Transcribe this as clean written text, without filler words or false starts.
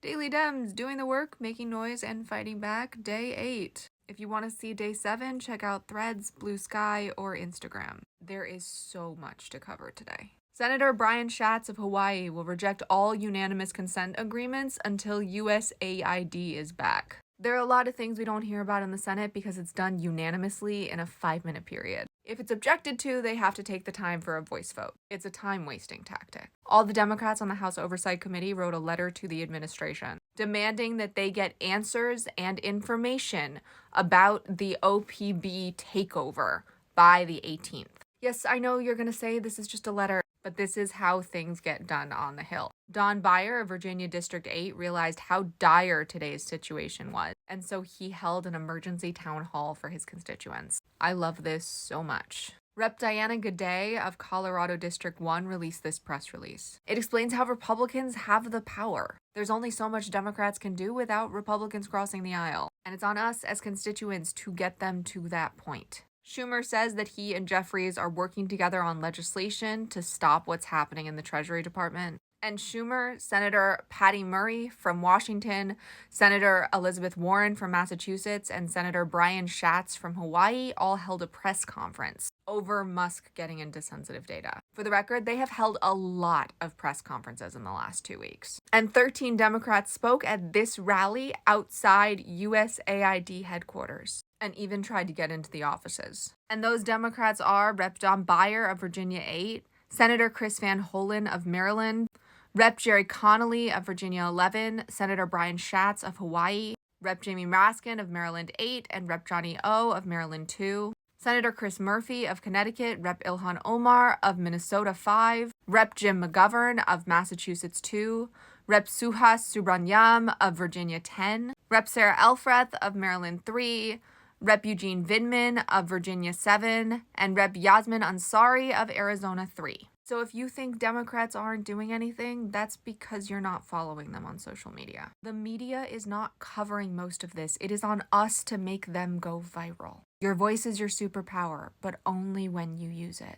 Daily Dems, doing the work, making noise, and fighting back, day 8. If you want to see day 7, check out Threads, Blue Sky, or Instagram. There is so much to cover today. Senator Brian Schatz of Hawaii will reject all unanimous consent agreements until USAID is back. There are a lot of things we don't hear about in the Senate because it's done unanimously in a 5-minute period. If it's objected to, they have to take the time for a voice vote. It's a time-wasting tactic. All the Democrats on the House Oversight Committee wrote a letter to the administration demanding that they get answers and information about the OPB takeover by the 18th. Yes, I know you're going to say this is just a letter, but this is how things get done on the Hill. Don Beyer of Virginia District 8 realized how dire today's situation was, and so he held an emergency town hall for his constituents. I love this so much. Rep. Diana Gaudet of Colorado District 1 released this press release. It explains how Republicans have the power. There's only so much Democrats can do without Republicans crossing the aisle, and it's on us as constituents to get them to that point. Schumer says that he and Jeffries are working together on legislation to stop what's happening in the Treasury Department. And Schumer, Senator Patty Murray from Washington, Senator Elizabeth Warren from Massachusetts, and Senator Brian Schatz from Hawaii all held a press conference over Musk getting into sensitive data. For the record, they have held a lot of press conferences in the last 2 weeks. And 13 Democrats spoke at this rally outside USAID headquarters and even tried to get into the offices. And those Democrats are Rep. Don Beyer of Virginia 8, Senator Chris Van Hollen of Maryland, Rep. Jerry Connolly of Virginia 11, Senator Brian Schatz of Hawaii, Rep. Jamie Raskin of Maryland 8, and Rep. Johnny O of Maryland 2, Senator Chris Murphy of Connecticut, Rep. Ilhan Omar of Minnesota 5, Rep. Jim McGovern of Massachusetts 2, Rep. Suhas Subrahmanyam of Virginia 10, Rep. Sarah Elfreth of Maryland 3, Rep. Eugene Vidman of Virginia 7, and Rep. Yasmin Ansari of Arizona 3. So if you think Democrats aren't doing anything, that's because you're not following them on social media. The media is not covering most of this. It is on us to make them go viral. Your voice is your superpower, but only when you use it.